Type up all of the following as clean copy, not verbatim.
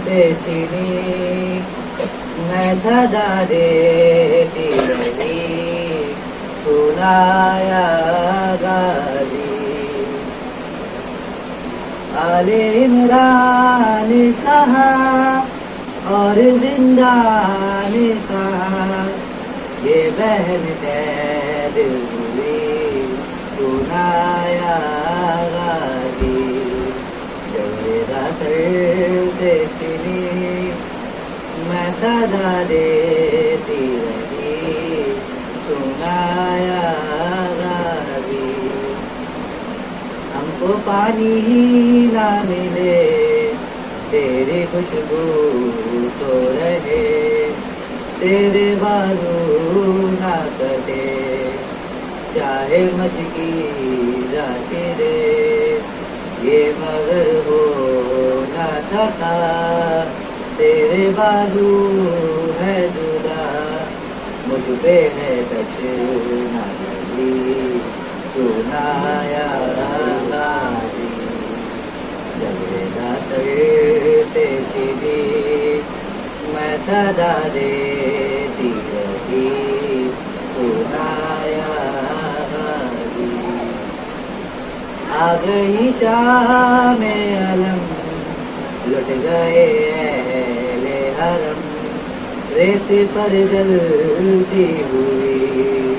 سے چھینی میں صدا دیتی رہی سنایا غازی آل عمران کہا اور زندان کہا یہ بہن قید ہوئی سنایا غازی جویدہ سر سے چھینی میں صدا دیتی رہی سنایا غازی ہم کو پانی ہی نہ ملے تیری خوشبو تو رہے تیرے بازو نہ کٹے چاہے مچکی راشدے یہ مگر ہو نہ سکا تیرے بازو ہے جدا مجھ پہ ہے تشنا لگی سنایا غازی جویدہ سر سے چھینی میں صدا دیتی رہی سنایا غازی آ گئی شام علم لٹ گئے اہل حرم ریت پر جلتی ہوئی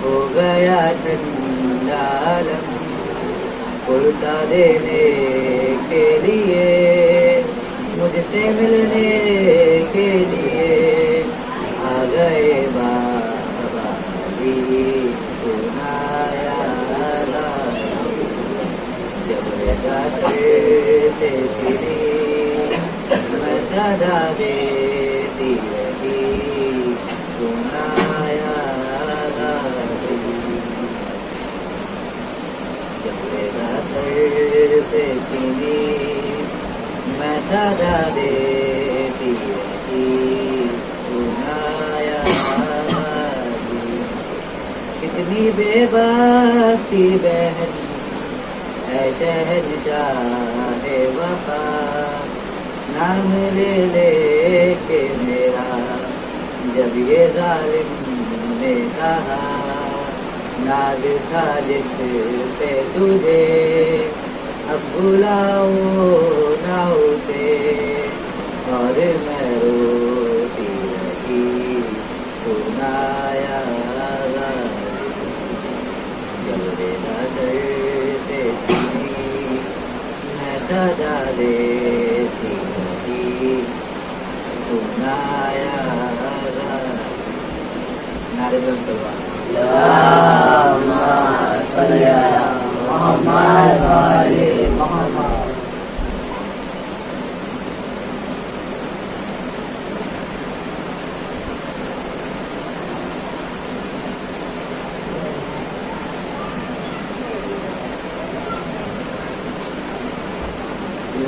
ہو گیا ٹھنڈا عالم الٹا دینے کے لیے مجھ سے ملنے کے لیے آ گئے بابا علی سنایا جویدہ سے چھینی میں صدا دیتی رہی سنایا جویدہ سے چھینی میں صدا دیتی رہی سنایا کتنی بے بختی بہن اے شہنشاہ وفا نام لے لے کے میرا جب یہ ظالم نے کہا ناز تھا جس پہ تجھے اب بلاؤ نہ اسے اور میں روتی رہی سنایا جویدہ سر سے چھینی میں صدا دیتی رہی سنایا نعرہ سلوات اللہم صلی علی محمد و آل محمد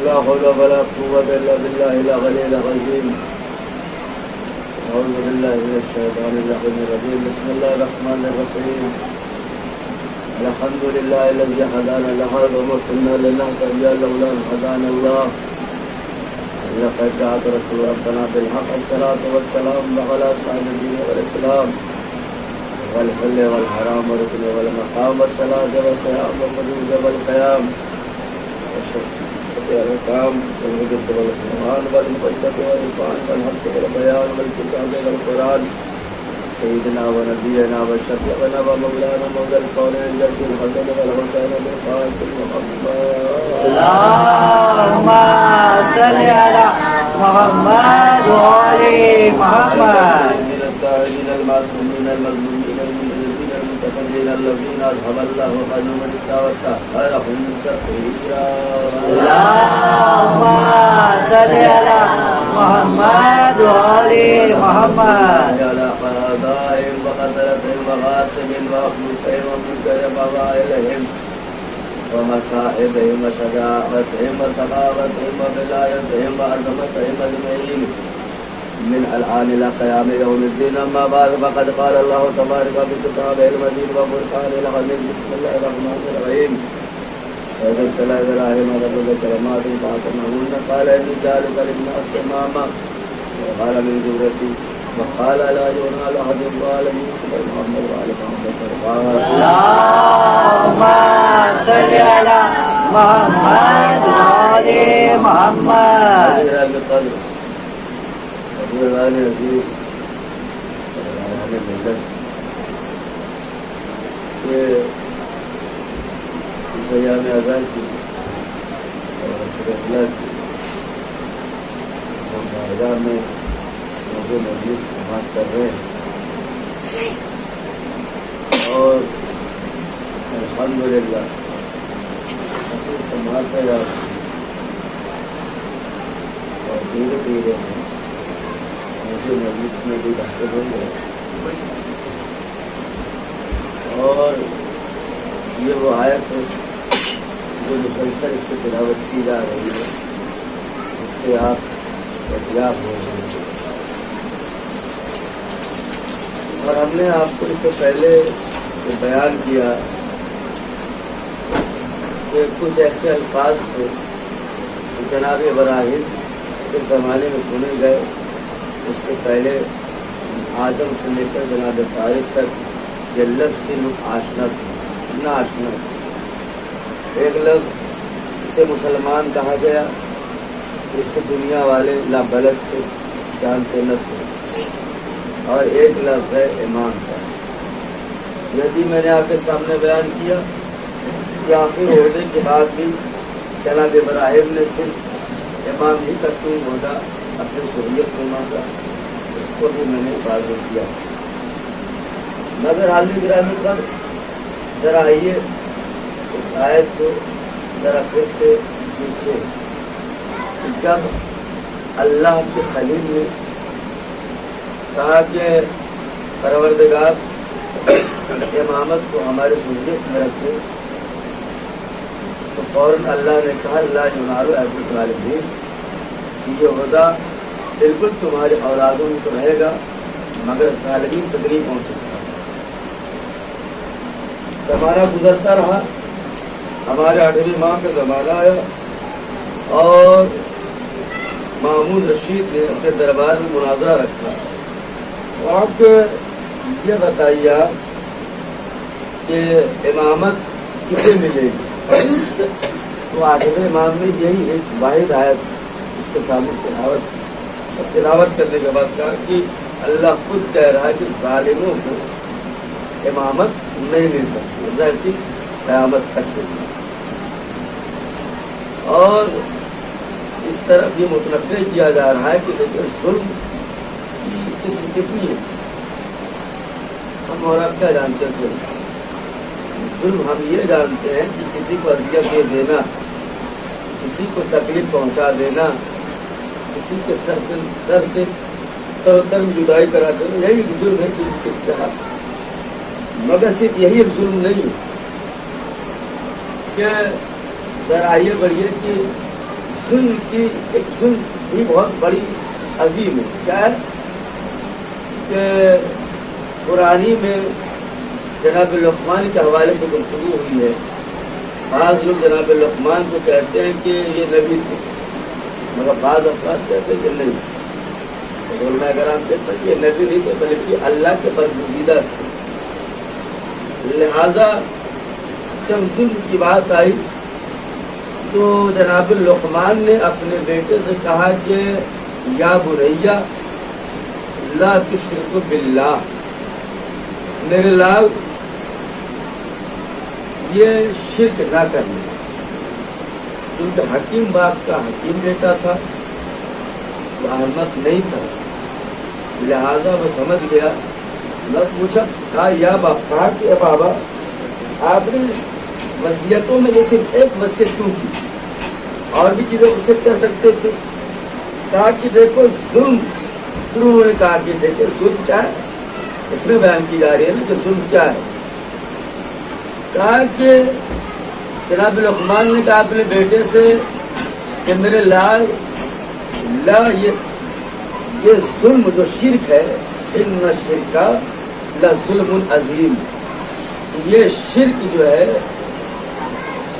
لا حول ولا قوة إلا بالله العلي العظيم أعوذ بالله من الشيطان الرجيم بسم الله الرحمن الرحيم الحمد لله الذي هدانا لهذا وما كنا لنهتدي لولا أن هدانا الله لقد جاءت رسول ربنا بالحق الصلاة والسلام على سعد الدين والإسلام والحل والحرام والركن والمقام والصلاة والصيام والسجود والقيام والإقام والوجد والقرآن والمجد والإقام والحق والبيان والكتاب والقرآن سيدنا ونبينا وشفيعنا ومولانا مولى الكونين جد الحسن والحسين والقاسم محمد اللهم صل على محمد وآل محمد من الطاهرين المعصومين المظلومين المنزلين المتقين الذين أذهب الله عنهم الرجس وطهرهم تطهيرا اللهم صل على محمد وآل محمد على قضائهم وقتلتهم وغاصبهم وأخلقهم ومنكر فضائلهم ومصائبهم وشجاعتهم وصبابتهم وبلايتهم وعظمتهم أجمعين من الآن إلى قيام يوم الدين. أما بعد فقد قال الله تبارك في كتابه المجيد وفرقانه الحميد. بسم الله الرحمن الرحيم. وإذا ابتلى إبراهيم ربه بكلمات فأتمهن قال إني جعلك للناس إماما وقال من ذريتي وقال لا ينال أحد الظالمين إلا محمد وآل محمد اللهم صل على محمد وآل محمد. القدر حضور الآن عزیز الآن ملت کہ اس ایام اذان کی اور رسول اللہ کی اس مبارکہ میں موضوع مجلس سماعت کر رہے ہیں اور الحمدللہ اصل سماعت ہے اور دھیرے دھیرے مجھے مجلس میں بھی داخل ہو گئے اور یہ وہ آیت ہے جو مسلسل اس کی تلاوت کی جا رہی ہے، اس سے آپ احتیاط ہو رہے ہیں. اور ہم نے آپ کو اس سے پہلے یہ بیان کیا کہ کچھ ایسے الفاظ تھے جناب ابراہیم کے زمانے میں سنے گئے. اس سے پہلے آدم سے لے کر جناب طارق تک یہ لفظ سے لوگ آشنا تھے، نہ آشنا تھے. ایک لفظ اسے مسلمان کہا گیا، اس سے دنیا والے لابلد تھے، جانتے نہ تھے. اور ایک لفظ ہے ایمان کا. یہ بھی میں نے آپ کے سامنے بیان کیا کہ آخر عہدے کے بعد بھی جناب ابراہیم نے صرف امام ہی کا کیوں عہدہ اپنی شریعت میں مانگا، اس کو بھی میں نے واضح کیا. مگر حالی گرامی پر ذرا آئیے اس آیت کو ذرا پھر سے دیکھیے. جب اللہ کے خلیل نے کہا کہ پروردگار امامت کو ہمارے شریعت میں رکھے، تو فوراً اللہ نے کہا لا ینال احد الظالمین، یہ عہدہ بالکل تمہارے اولادوں میں تو رہے گا مگر ظالمین تک نہیں پہنچ سکتا. زمانہ گزرتا رہا، ہمارے 8ویں ماہ کا زمانہ آیا اور محمود رشید نے اپنے دربار میں مناظرہ رکھا. آپ یہ بتائیے کہ امامت کسے ملے گی؟ تو 8ویں امام میں یہی ایک واحد آیت اس کے سامنے تلاوت کرنے کے بعد کہا کہ اللہ خود کہہ رہا ہے کہ ظالموں کو امامت نہیں مل سکتی رہتی قیامت تک. اور اس طرح یہ متنبع کیا جا رہا ہے کہ دیکھیں ظلم کی قسم کتنی ہے. ہم اور آپ کیا جانتے ہیں ظلم؟ ہم یہ جانتے ہیں کہ کسی کو اذیت دے دینا، کسی کو تکلیف پہنچا دینا، کسی کے سر سے سر جدائی کرا دینا، یہی ظلم ہے کہ اتحاد. مگر صرف یہی ایک ظلم نہیں کہ ذرا یہ بڑھیے کہ ظلم کی ایک ظلم بھی بہت بڑی عظیم ہے. کیا ہے کہ قرآنی میں جناب لقمان کے حوالے سے گفتگو ہوئی ہے. بعض لوگ جناب لقمان کو کہتے ہیں کہ یہ نبی تھے، مگر بعض افراد کہتے ہیں کہ نہیں. علماء کرام کہتے ہیں کہ یہ نبی نہیں تھے بلکہ اللہ کے برگزیدہ تھے. لہذا جب ظلم کی بات آئی تو جناب لقمان نے اپنے بیٹے سے کہا کہ یا بنیا لا تشرک باللہ، میرے لال یہ شرک نہ کرنا. کیونکہ حکیم باپ کا حکیم بیٹا تھا، وہ احمد نہیں تھا، لہذا وہ سمجھ گیا. میں پوچھا کہا یا باپ، کہا کہ بابا آپ نے وصیتوں میں یہ صرف ایک وصیت کیوں کی؟ اور بھی چیزیں وصیت کر سکتے تھے. کہا کہ دیکھو ظلم، انہوں نے کہا کہ دیکھو ظلم کیا ہے، اس میں بیان کی جا رہی ہے نا کہ ظلم کیا ہے. کہا کہ جناب لقمان نے کہا اپنے بیٹے سے کہ میرے لال لا یہ ظلم جو شرک ہے، ان الشرک لظلم عظیم، یہ شرک جو ہے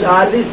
40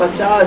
50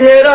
13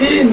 3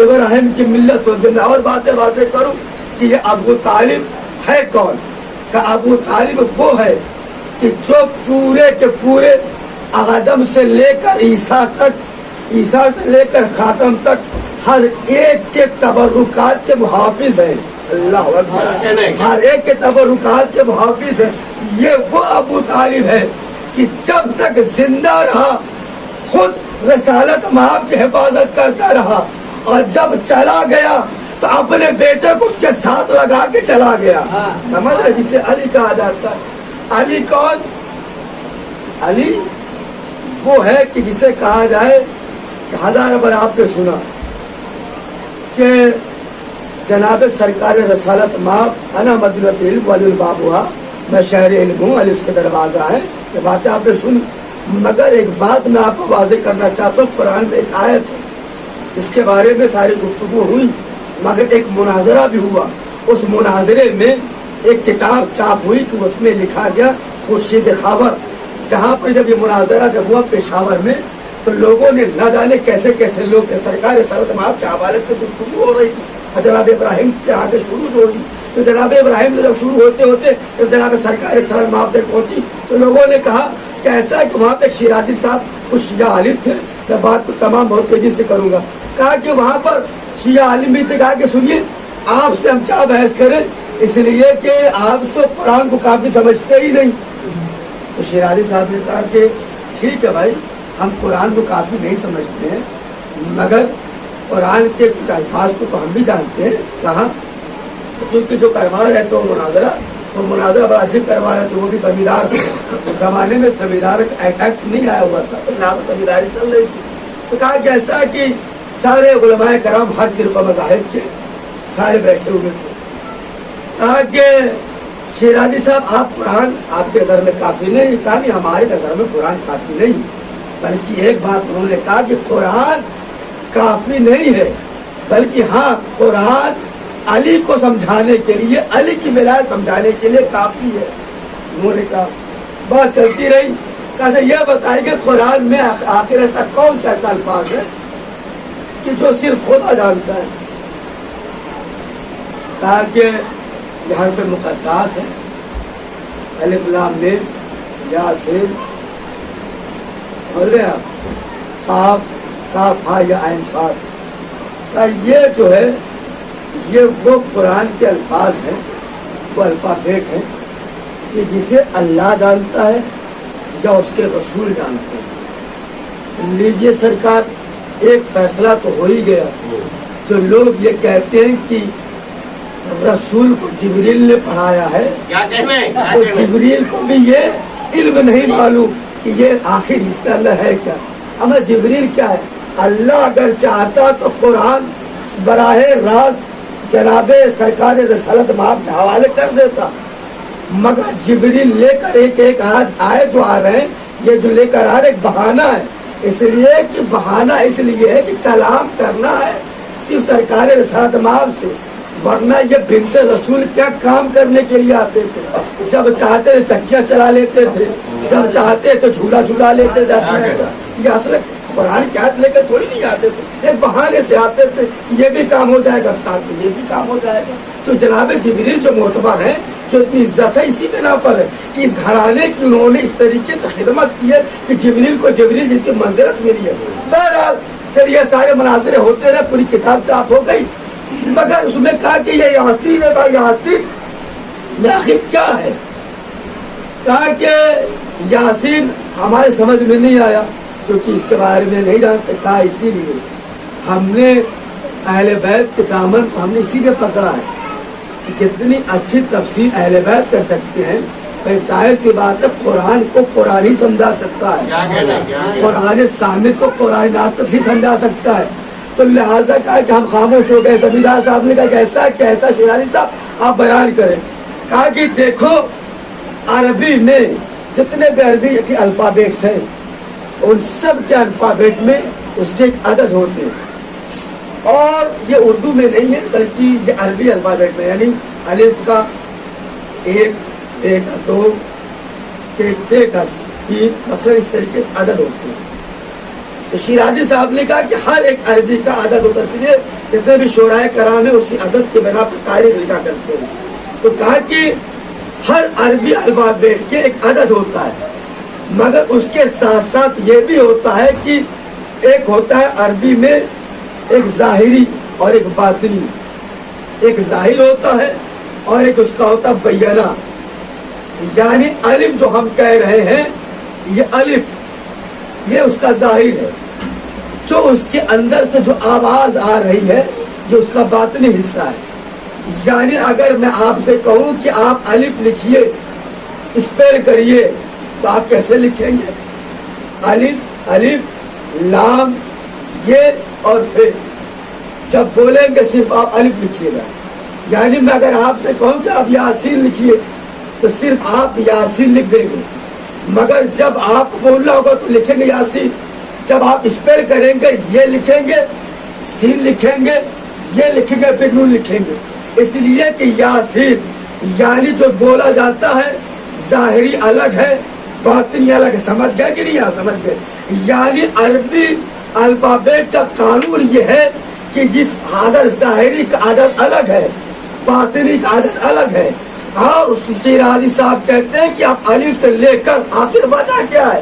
ابراہیم کی ملت ہوگی. میں اور باتیں کروں کہ یہ ابو طالب ہے کون؟ کہ ابو طالب وہ ہے کہ جو پورے کے پورے آدم سے لے کر عیسیٰ تک، عیسیٰ سے لے کر خاتم تک ہر ایک کے تبرکات کے محافظ ہیں. اللہ اکبر. ہر ایک کے تبرکات کے محافظ ہیں. یہ وہ ابو طالب ہے کہ جب تک زندہ رہا خود رسالت مآب کی حفاظت کرتا رہا، اور جب چلا گیا تو اپنے بیٹے کو اس کے ساتھ لگا کے چلا گیا. سمجھ رہے؟ جسے علی کہا جاتا ہے. علی کون؟ علی وہ ہے کہ جسے کہا جائے کہ 1000 بار آپ نے سنا کہ جناب سرکار رسالت مآب انا مدینۃ العلم ولی الباب ہوا، میں شہر علم ہوں، علی اس کے دروازہ ہے. یہ باتیں آپ نے سنی. مگر ایک بات میں آپ کو واضح کرنا چاہتا ہوں. قرآن میں ایک آیت ہے اس کے بارے میں ساری گفتگو ہوئی، مگر ایک مناظرہ بھی ہوا. اس مناظرے میں ایک کتاب چاپ ہوئی کہ اس میں لکھا گیا خورشید خاور. جہاں پر جب یہ مناظرہ جب ہوا پشاور میں تو لوگوں نے نہ جانے کیسے کیسے لوگ سرکار رسالت مآب کے حوالے سے گفتگو ہو رہی تھی. جناب ابراہیم سے آگے شروع ہوئی تو جناب ابراہیم سے جب شروع ہوتے ہوتے جب جناب سرکار رسالت مآب تک پہنچی تو لوگوں نے کہا کہ ایسا ہے کہ وہاں پہ شیرازی صاحب کچھ شیعہ عالم تھے. میں بات کو تمام بہت تیزی سے کروں گا. کہا کہ وہاں پر شیعہ عالم بھی تھے. کہا کہ سنیے آپ سے ہم کیا بحث کریں، اس لیے کہ آپ تو قرآن کو کافی سمجھتے ہی نہیں. تو شیرازی صاحب نے کہا کہ ٹھیک ہے بھائی، ہم قرآن کو کافی نہیں سمجھتے ہیں، مگر قرآن کے کچھ الفاظ کو تو ہم بھی جانتے ہیں. کہاں؟ کیونکہ جو کروا رہے تھے وہ مناظرہ بڑا عجیب کروا رہے تھے. وہ بھی زمیندار تھے. اس زمانے میں زمیندار ایکٹ نہیں آیا ہوا تھا، تو یہاں پر زمینداری چل رہی تھی. تو کہا کہ ایسا کہ سارے علماء کرام ہر فرقہ مذاہب کے سارے بیٹھے ہوئے تھے. کہا کہ شیرازی صاحب آپ قرآن آپ کے نظر میں کافی نہیں. کہا نہیں، ہمارے نظر میں قرآن کافی نہیں، بلکہ ایک بات انہوں نے کہا کہ قرآن کافی نہیں ہے، بلکہ ہاں قرآن علی کو سمجھانے کے لیے، علی کی ولایت سمجھانے کے لیے کافی ہے. انہوں نے کہا بات چلتی رہی. کہا یہ بتائیں کہ قرآن میں آخر ایسا کون سا ایسا الفاظ ہے کہ جو صرف خدا جانتا ہے. کہا کہ یہ حرف مقدس ہے، الف لام میم یاسین، سمجھ رہے ہیں آپ، قاف کاف ہا یا عین صاد. کہا یہ جو ہے یہ وہ قرآن کے الفاظ ہیں، وہ الفابیٹ ہیں کہ جسے اللہ جانتا ہے یا اس کے رسول جانتے ہیں. لیجیے سرکار، ایک فیصلہ تو ہو ہی گیا. جو لوگ یہ کہتے ہیں کہ رسول کو جبریل نے پڑھایا ہے، تو جبریل کو بھی یہ علم نہیں معلوم کہ یہ آخر اس کا اللہ ہے کیا. اما جبریل کیا ہے؟ اللہ اگر چاہتا تو قرآن براہ راست جناب سرکار رسالت مآب کے حوالے کر دیتا، مگر جبریل لے کر ایک آئے جو آ رہے ہیں، یہ جو لے کر آ رہے ایک بہانہ ہے. اس لیے کہ بہانہ اس لیے ہے کہ کلام کرنا ہے صرف سرکار رسالت مآب سے، ورنہ یہ بنت رسول کیا کام کرنے کے لیے آتے تھے. جب چاہتے تھے چکیاں چلا لیتے تھے، جب چاہتے تو جھولا لیتے جاتے تھے. یہ اصل قرآن کی آیت لے کر تھوڑی نہیں آتے تھے، ایک بہانے سے آتے تھے. یہ بھی کام ہو جائے گا، ساتھ میں یہ بھی کام ہو جائے گا. تو جناب جبریل جو معتبر ہیں، جو اتنی عزت ہے اسی بنا پر ہے کہ اس گھرانے کی انہوں نے اس طریقے سے خدمت کی ہے کہ جبریل کو جبریل جس کی منزلت ملی ہے. بہرحال چلیے سارے مناظرے ہوتے رہے، پوری کتاب چاپ ہو گئی، مگر اس میں کہا کہ یہ یاسین ہے. یاسین میں آخر کیا ہے؟ کہا کہ یاسین ہمارے سمجھ میں نہیں آیا کیونکہ اس کے بارے میں نہیں جانتے. کہا اسی لیے ہم نے اہل بیت کے دامن کو ہم نے اسی لیے پکڑا ہے کہ جتنی اچھی تفسیر اہل بیت کر سکتے ہیں، ظاہر سی بات ہے قرآن کو قرآن ہی سمجھا سکتا ہے، قرآن سامد کو قرآن ناطق ہی سمجھا سکتا ہے. تو لہٰذا کہا کہ ہم خاموش ہو گئے. زمیندار صاحب نے کہا کہ ایسا کیسا شیرازی صاحب آپ بیان کریں. کہا کہ دیکھو عربی میں جتنے بھی عربی کے الفابیٹس ہیں ان سب کے الفابیٹ میں اس کے ایک عدد ہوتے ہیں، اور یہ اردو میں نہیں ہے بلکہ یہ عربی الفابیٹ میں، یعنی الف کا 1، ب کا 2، ت کا 3، مثلا اس طریقے سے عدد ہوتے ہیں. تو شیرازی صاحب نے کہا کہ ہر ایک عربی کا عدد ہوتا ہے، اس لیے جتنے بھی شعراء کرام ہیں اسی عدد کے بنا پر تاریخ لکھا کرتے ہیں. تو کہا کہ ہر عربی الفابیٹ کے ایک عدد ہوتا ہے، مگر اس کے ساتھ ساتھ یہ بھی ہوتا ہے کہ ایک ہوتا ہے عربی میں ایک ظاہری اور ایک باطنی. ایک ظاہر ہوتا ہے اور ایک اس کا ہوتا ہے بینہ. یعنی الف جو ہم کہہ رہے ہیں یہ الف یہ اس کا ظاہر ہے، جو اس کے اندر سے جو آواز آ رہی ہے جو اس کا باطنی حصہ ہے. یعنی اگر میں آپ سے کہوں کہ آپ الف لکھیے، اسپیل کریے، تو آپ کیسے لکھیں گے؟ الف الف لام یہ اور پھر جب بولیں گے صرف آپ الف لکھیے گا. یعنی میں اگر آپ سے کہوں کہ آپ یاسین لکھیے تو صرف آپ یاسین لکھ دیں گے، مگر جب آپ بولنا ہوگا تو لکھیں گے یاسین. جب آپ اسپیل کریں گے یہ لکھیں گے، سین لکھیں گے، یہ لکھیں گے، پھر نون لکھیں گے. اس لیے کہ یاسین یعنی جو بولا جاتا ہے ظاہری الگ ہے باطنی الگ ہے. سمجھ گئے کہ نہیں؟ سمجھ گئے. یعنی عربی الفابیٹ کا قانون یہ ہے کہ جس عدد ظاہری کا عدد الگ ہے باطنی کا عدد الگ ہے. اور شیرازی صاحب کہتے ہیں کہ آپ الف سے لے کر آخر وجہ کیا ہے،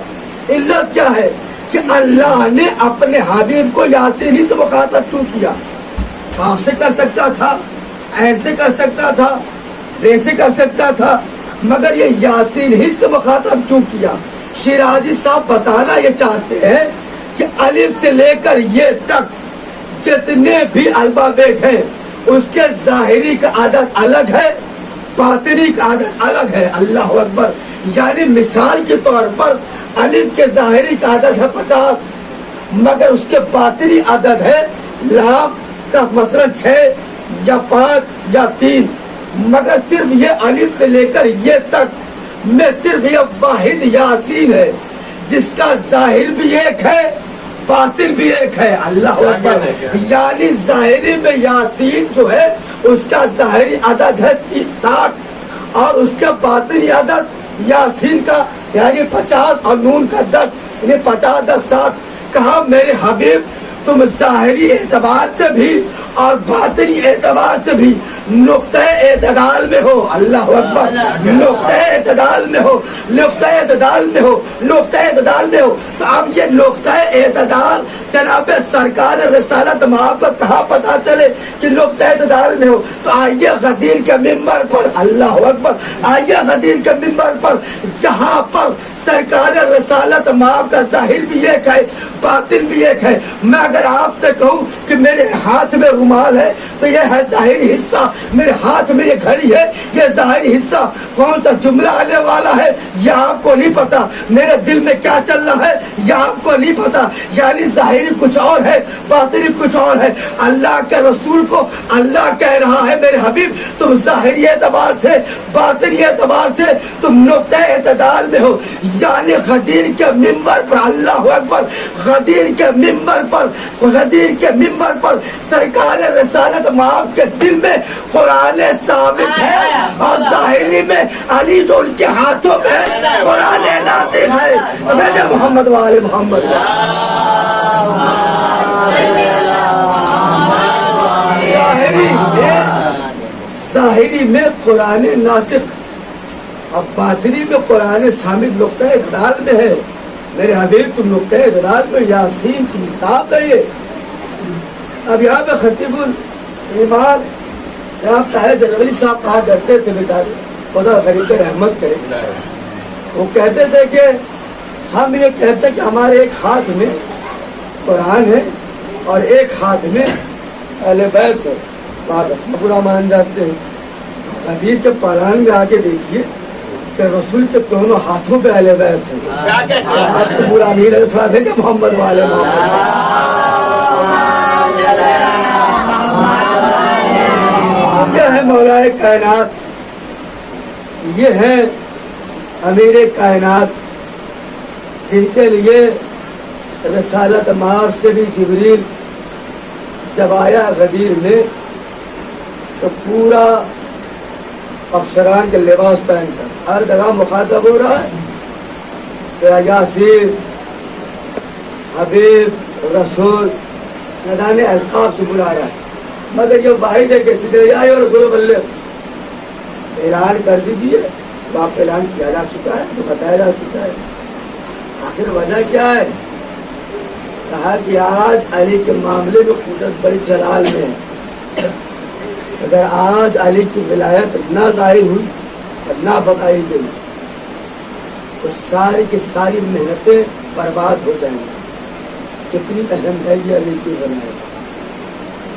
علت کیا ہے کہ اللہ نے اپنے حبیب کو یاسین ہی سے مخاطب کیوں کیا؟ آپ سے کر سکتا تھا، ایسے کر سکتا تھا، ویسے کر سکتا تھا، مگر یہ یاسین ہی سے مخاطب کیوں کیا؟ شیرازی صاحب بتانا یہ چاہتے ہیں کہ الف سے لے کر یہ تک جتنے بھی الفابیٹ ہیں اس کے ظاہری کا عدد الگ ہے باطنی کا عدد الگ ہے. اللہ اکبر. یعنی مثال کے طور پر الف کے ظاہری کا عدد ہے 50، مگر اس کے باطنی عدد ہے لام کا مثلا 6 یا 5 یا 3. مگر صرف یہ الف سے لے کر یہ تک میں صرف یہ واحد یاسین ہے جس کا ظاہر بھی ایک ہے باطن بھی ایک ہے. اللہ اکبر. یعنی ظاہری میں یاسین جو ہے اس کا ظاہری عدد ہے 60 اور اس کا باطنی عدد یاسین کا یعنی 50 اور نون کا 10 یعنی 50 10 60. کہا میرے حبیب تم ظاہری اعتبار سے بھی اور باطنی اعتبار سے بھی نقطہ اعتدال میں ہو. اللہ اکبر. نقطہ اعتدال میں ہو، نقطہ اعتدال میں ہو، نقطہ اعتدال میں ہو. تو اب یہ نقطہ اعتدال جناب سرکار رسالت مآب کو کہاں پتا چلے کہ نقطہ اعتدال میں ہو؟ تو آئیے غدیر کے ممبر پر، اللہ اکبر، آئیے غدیر کے ممبر پر جہاں پر سرکار رسالت مآب کا ظاہر بھی ایک ہے باطن بھی ایک ہے. میں اگر آپ سے کہوں کہ میرے ہاتھ میں رومال ہے تو یہ ہے ظاہری حصہ، میرے ہاتھ میں یہ گھڑی ہے یہ ظاہری حصہ. کون سا جملہ آنے والا ہے یہ آپ کو نہیں پتا، میرے دل میں کیا چل رہا ہے یہ آپ کو نہیں پتا. یعنی ظاہری کچھ اور ہے باطنی کچھ اور ہے. اللہ کے رسول کو اللہ کہہ رہا ہے میرے حبیب تم ظاہری اعتبار سے باطنی اعتبار سے تم نقطہ اعتدال میں ہو. یعنی غدیر کے ممبر پر، اللہ اکبر، غدیر کے ممبر پر، غدیر کے ممبر پر سرکار رسالت مآب کے دل میں قرآن ثابت ہے اور ظاہری میں علی جو ان کے ہاتھوں میں قرآن نازل ہے. میرے محمد والے محمد ظاہری میں قرآن ناطق اب باطنی میں قرآن صامت نقطہ اعتدال میں ہے. میرے حبیب تم نقطہ اعتدال میں یاسین کی کتاب ہے یہ. اب یہاں پہ خطیب الایمان جناب طاہر جلوی صاحب کہا کرتے تھے بیچارے خدا غریب رحمت کرے، وہ کہتے تھے کہ ہم یہ کہتے ہیں کہ ہمارے ایک ہاتھ میں قرآن ہے اور ایک ہاتھ میں اہل بیت ہے. برا مان جاتے ہیں. حدیث کے پالان میں آگے دیکھیے کہ رسول کے دونوں ہاتھوں پہ اہل بیت ہے. آپ کو برا نہیں رسوا دے کہ محمد والے یہ ہے مولا کائنات، یہ ہے امیر کائنات جن کے لیے رسالت مآب سے بھی جبریل جب آیا غدیر میں تو پورا افسران کے لباس پہن کر ہر جگہ مخاطب ہو رہا ہے. یاسین حبیب رسول نہ جانے القاب سے بلا رہا ہے، مگر یہ واحد ہے کہ سیدھے یا رسول بلغ اعلان کر دیجیے، تو آپ اعلان کیا جا چکا ہے، تو بتایا جا چکا ہے۔ آخر وجہ کیا ہے؟ کہا کہ آج علی کے معاملے میں قدرت بڑی جلال میں ہے، اگر آج علی کی ولایت نہ ظاہر ہوئی اور نہ بتائی گئی تو ساری کی ساری محنتیں برباد ہو جائیں گی۔ کتنی اہم ہے یہ علی کی ولایت۔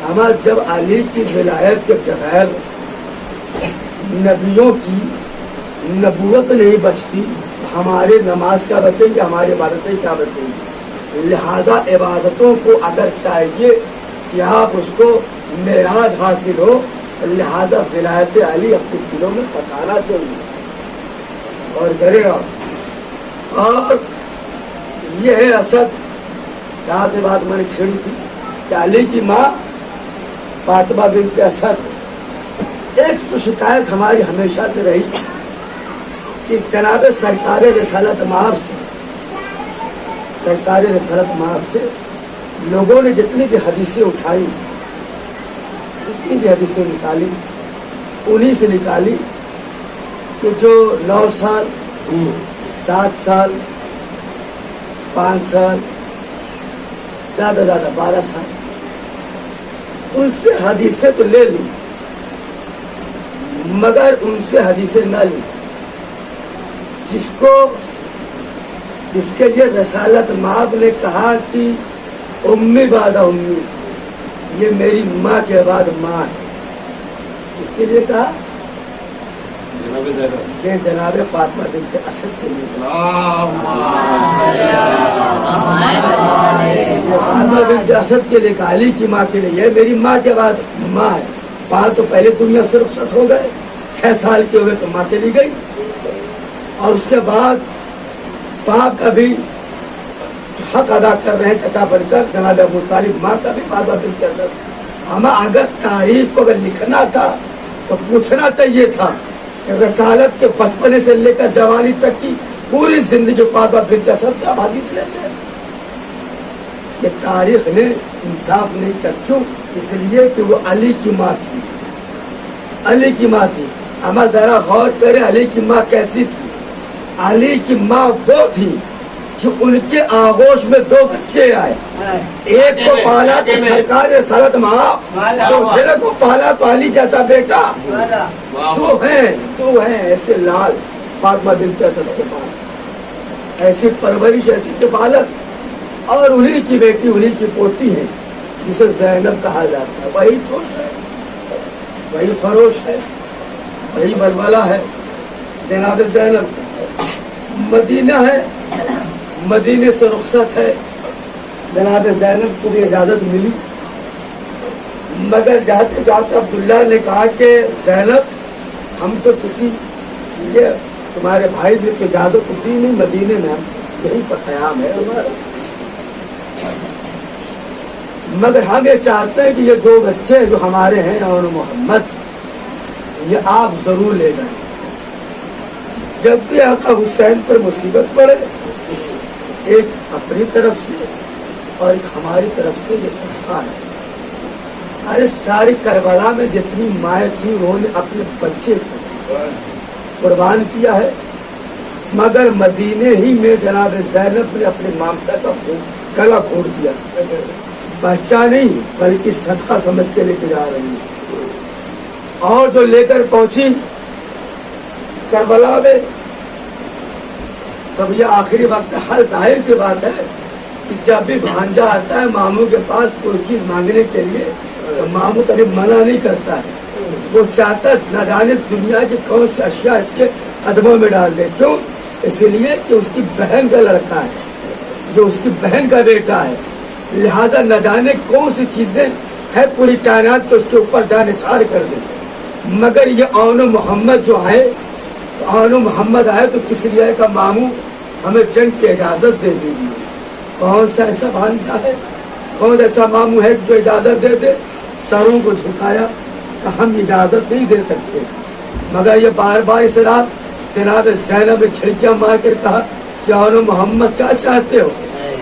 ہمارا جب علی کی ولایت کے بغیر نبیوں کی نبوت نہیں بچتی، ہمارے نماز کیا بچیں گے، ہماری عبادتیں کیا بچیں گی؟ لہذا عبادتوں کو اگر چاہیے کہ آپ اس کو معراج حاصل ہو، لہذا ولایت علی اپنے دلوں میں بتانا چاہیے اور کرے گا۔ اور یہ ہے اسد، جہاں سے بات میں نے چھیڑی تھی کہ علی کی ماں فاطمہ بنت اسد، ایک جو شکایت ہماری ہمیشہ سے رہی کہ جناب سرکار رسالت مآب سے، سرکار رسالت مآب سے لوگوں نے جتنی بھی حدیثیں اٹھائی، جتنی بھی حدیثیں نکالی، انہی سے نکالی کہ جو 9 سال 7 سال 5 سال زیادہ 12 سال، ان سے حدیثیں تو لے لی مگر ان سے حدیثیں نہ لی، جس کے لیے رسالت مآب نے کہا کہ امی بعد امی، یہ میری ماں کے بعد ماں ہے، اس کے لیے کہا یہ جناب فاطمہ بنت اسد کے لیے، فاطمہ بنت اسد کے لیے، علی کی ماں کے لیے، یہ میری ماں کے بعد ماں ہے۔ بات تو پہلے دنیا سے رخصت ہو گئے، 6 سال کے ہوئے تو ماں چلی گئی، اور اس کے بعد باپ کا بھی حق ادا کر رہے ہیں چچا بن کر جناب ابو طالب، ماں کا بھی فاطمہ بنت اسد۔ ہمیں اگر تاریخ کو اگر لکھنا تھا تو پوچھنا چاہیے تھا کہ رسالت کے بچپنے سے لے کر جوانی تک کی پوری زندگی فاطمہ بنت اسد سے آپ حدیث لیتے ہیں۔ یہ تاریخ نے انصاف نہیں کیا، کیوں؟ اس لیے کہ وہ علی کی ماں تھی، علی کی ماں تھی۔ ہمیں ذرا غور کریں علی کی ماں کیسی تھی۔ علی کی ماں وہ تھی جو ان کے آغوش میں 2 بچے آئے، ایک کو پالا تو سرکار رسالت مآب، دوسرے کو پالا تو علی جیسا بیٹا۔ دو ہیں ایسے لال فاطمہ بنت اسد کے پاس، ایسی پرورش، ایسی کفالت، اور انہی کی بیٹی، انہی کی پوتی ہے جسے زینب کہا جاتا ہے۔ وہی جوش ہے، وہی خروش ہے، وہی ولولہ ہے جناب زینب۔ مدینہ ہے، مدینے سے رخصت ہے، جناب زینب کو بھی اجازت ملی، مگر جاتے جاتے عبداللہ نے کہا کہ زینب ہم تو کسی یہ تمہارے بھائی نے تو اجازت دی نہیں، مدینے میں یہی پر قیام ہے ہمارا، مگر ہم یہ چاہتے ہیں کہ یہ 2 بچے جو ہمارے ہیں اور محمد، یہ آپ ضرور لے جائیں۔ جب بھی آقا حسین پر مصیبت پڑے، ایک اپنی طرف سے اور ایک ہماری طرف سے یہ صدقہ ہے۔ ارے ساری کربلا میں جتنی مائیں تھیں انہوں نے اپنے بچے کو قربان کیا ہے، مگر مدینے ہی میں جناب زینب نے اپنے مامتا کا گلا پھوڑ دیا، بچہ نہیں بلکہ صدقہ سمجھ کے لے کے جا رہی ہے۔ اور جو لے کر پہنچی کربلا میں، تب یہ آخری وقت، ہر ظاہر سی بات ہے کہ جب بھی بھانجا آتا ہے ماموں کے پاس کوئی چیز مانگنے کے لیے تو ماموں کبھی منع نہیں کرتا ہے، وہ چاہتا نہ جانے دنیا کی کون سی اشیاء اس کے قدموں میں ڈال دے۔ کیوں؟ اس لیے کہ اس کی بہن کا لڑکا ہے، جو اس کی بہن کا بیٹا ہے، لہذا نہ جانے کون سی چیزیں ہے پوری کائنات کو اس کے اوپر جانثار کر دے۔ مگر یہ اون محمد جو ہے، اون محمد آئے تو کس لیے کا ماموں ہمیں جنگ کی اجازت دے دیجیے۔ کون سا ایسا بھانجا ہے، کون سا ایسا ماموں ہے جو اجازت دے دے؟ سروں کو جھکایا کہ ہم اجازت نہیں دے سکتے، مگر یہ بار بار اس رات جناب زینب نے چھڑکیاں مار کر کہا کہ اون محمد کیا چاہتے ہو؟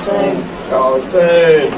حسین یا حسین